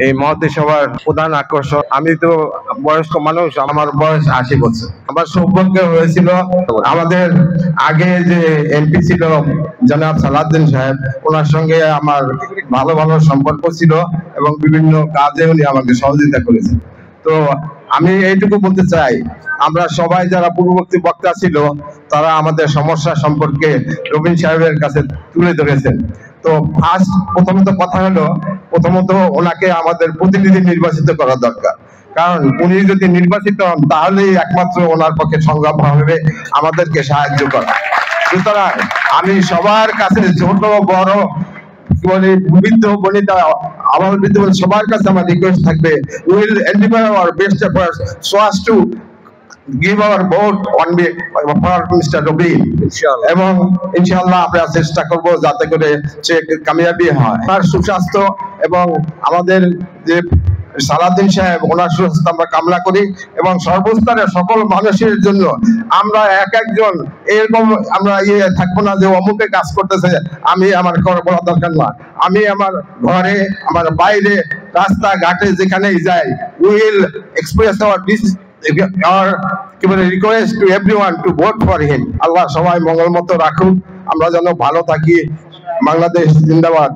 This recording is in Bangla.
এই মহতী সভার প্রধান আকর্ষণ। আমি তো বয়স্ক মানুষ, আমার বয়স 80 বছর। আমার সৌভাগ্য হয়েছিল, আমাদের আগে যে এমপি ছিল জনাব সালাউদ্দিন সাহেব, ওনার সঙ্গে আমার ভালো ভালো সম্পর্ক ছিল এবং বিভিন্ন কাজে উনি আমাকে সহযোগিতা করেছেন। তো আমি এইটুকু বলতে চাই, আমরা সবাই যারা পূর্ববর্তী বক্তা ছিল তারা আমাদের সমস্যা সম্পর্কে রবিন সাহেবের কাছে তুলে ধরেছেন। তো প্রথমত কথা হলো, প্রথমত ওনাকে আমাদের প্রতিনিধি নির্বাচিত করা দরকার, কারণ উনি যদি নির্বাচিত হন তাহলেই একমাত্র ওনার পক্ষে সম্ভব হবে আমাদেরকে সাহায্য করা। সুতরাং আমি সবার কাছে, ছোট বড় বৃদ্ধ বনিতা আমার বিদ্যমান সবার কাছে আমার রিকোয়েস্ট থাকবে, will endeavour our best efforts so as to give our vote on for Mr. Robin, এবং ইনশাআল্লাহ আমরা চেষ্টা করব যাতে করে সে কামিয়াবি হয়। তার সুস্বাস্থ্য এবং আমাদের যে সালাউদ্দিন সাহেব, ওনার সুস্বাস্থ্য আমরা কামনা করি এবং সর্বস্তরের সকল মানুষের জন্য আমরা এক একজন এরকম আমরা থাকবো না যে অমুকে কাজ করতেছে আমি আমার করা দরকার না। আমি আমার ঘরে, আমার বাইরে, রাস্তাঘাটে যেখানেই যাই, will express hour request to everyone to vote for him. আল্লাহ সবাই মঙ্গল মতো রাখুন, আমরা যেন ভালো থাকি। বাংলাদেশ জিন্দাবাদ।